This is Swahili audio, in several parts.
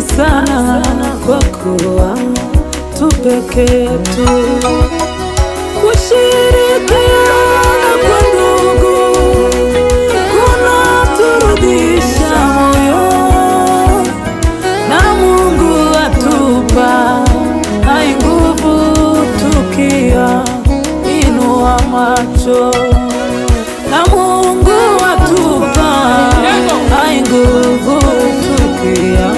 sana kwa kuwa tu peke yetu, kushirikiana kwa ndugu kunaturudisha moyo, na Mungu atupa hai nguvu tukia inua macho, na Mungu atupa hai nguvu tukia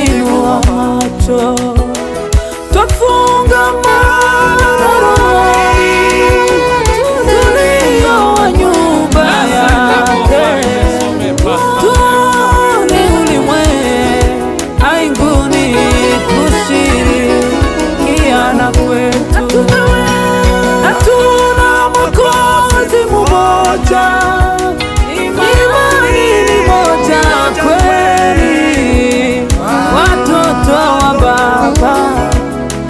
inua macho. Tufunga marori tulio wa nyumba yake, tuone ulimwe ainguni kushirikiana kwetu. Hatuna Mwokozi mmoja, imani ni moja kweli, watoto wa Baba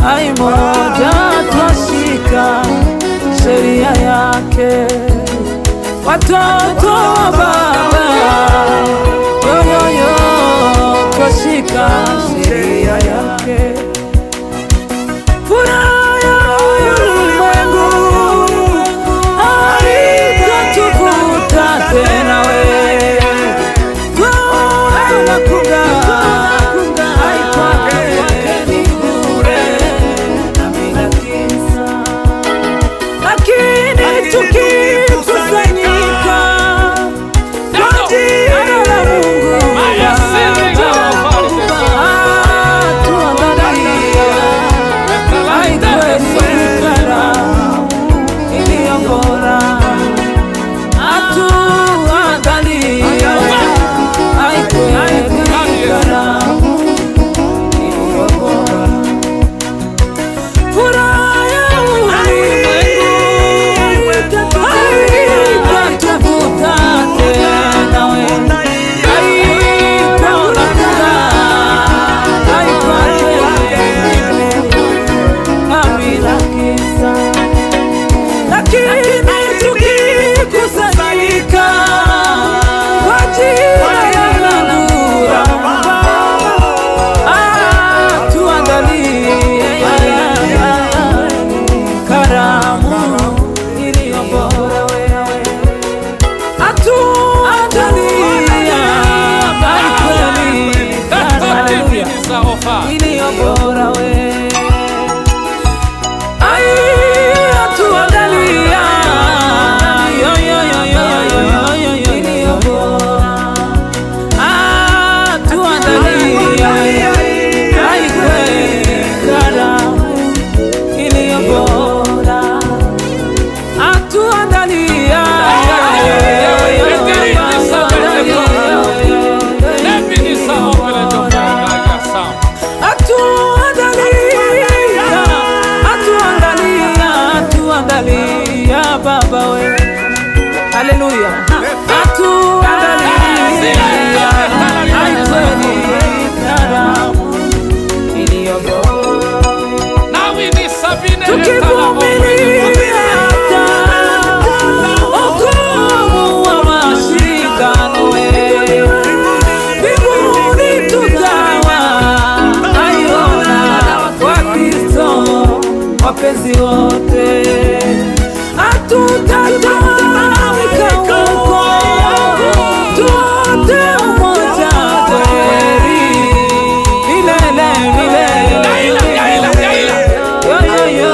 ai moja, twashika sheria yake. Watoto wa Baba yo yo yo, twashika sheria yake. Furaha ya ulimwengu haitatuvuta tena wewe, tunakuga tukikusanyika kwa jina la Mungu tuangalia haikuwezekana iliyo bora, tuangalia haikuwezekana iliyo bora. Furaha ya Baba we, haleluya, atuangalia haitweni karamu iliyo bora, tukivumilia hata hukumu wa mashindano, mbinguni tutawa aiona kwa Kristo wapenzi wote. Tutatawika huko, tuote umoja kweli, milele milele, yo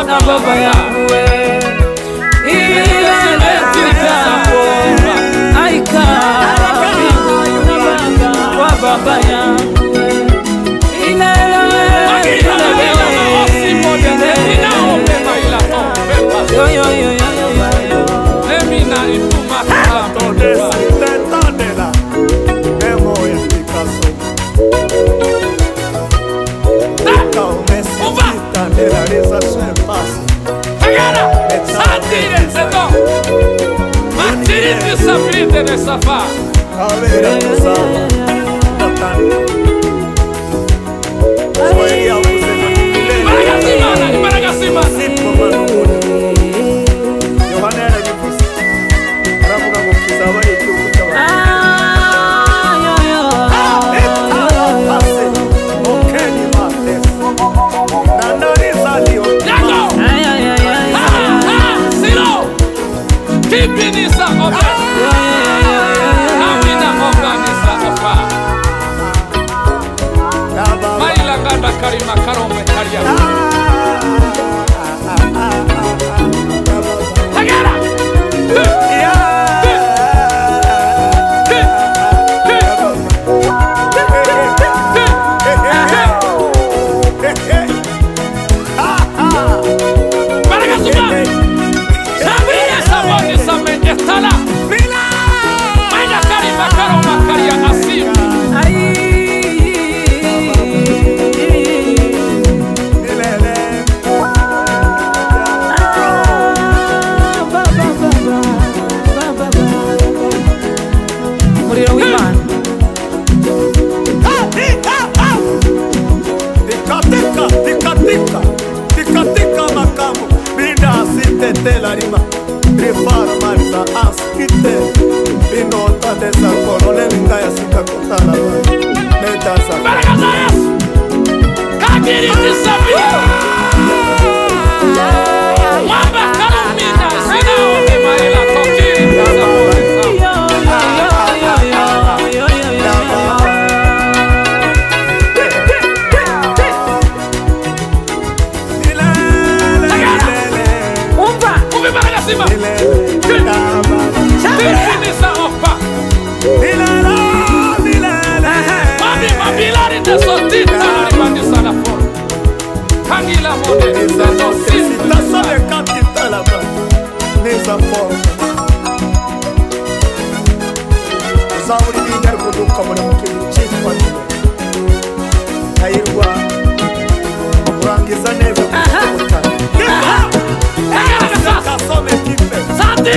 na Baba yangu milele tutapo aika kwa Baba yangu milele yo yo yo yo yo yo. Lemina ifuma donde la memoria Picasso. Necesita de la realización en paz. Satire, c'est bon. Matiri tu s'appelle de Safa. Avere usado. Soy a usted con Maragasima. Yohana alifusi. Aravuga ngo kizaba igihugu cy'abantu. Barakaza Yesu. Kagiri tisabi. Mwamba kalumina sina ohe maila tokiri tazamone sa. Uvi Barakasimba. Tifinisa opa. Mabilari de sotita la ribandisa la forme. Kangila mode de sotita. La somme capitale là-bas. Les affaires. Sauri dinner kudu kamera mungkin cepat. Airwa. Urangiza neva. La somme kipe. Sati.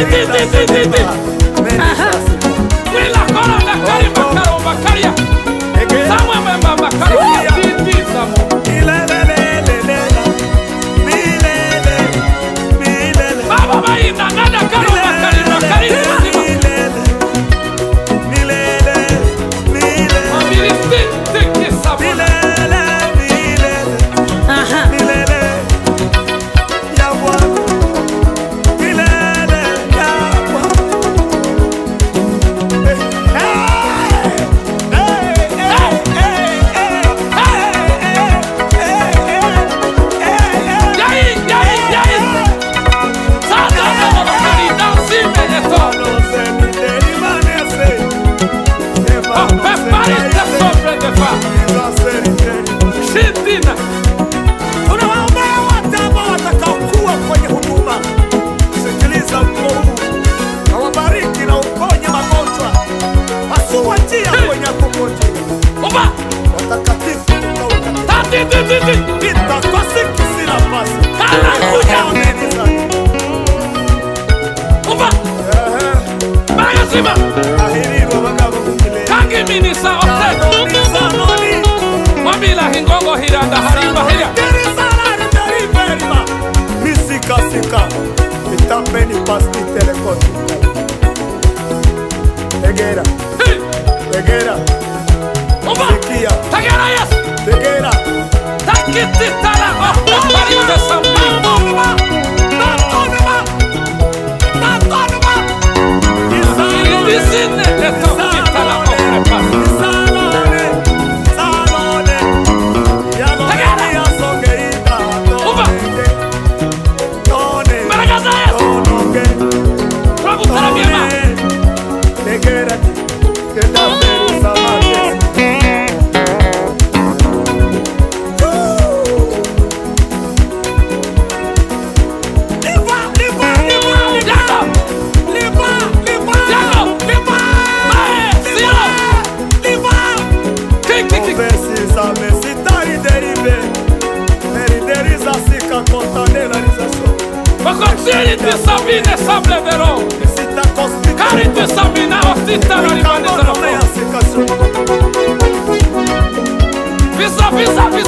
Wila kola na kari makaro makaria. Samwe memba makaro titi samo. Baba baina nada karo makari sima. Mabili tiki sabona. Visa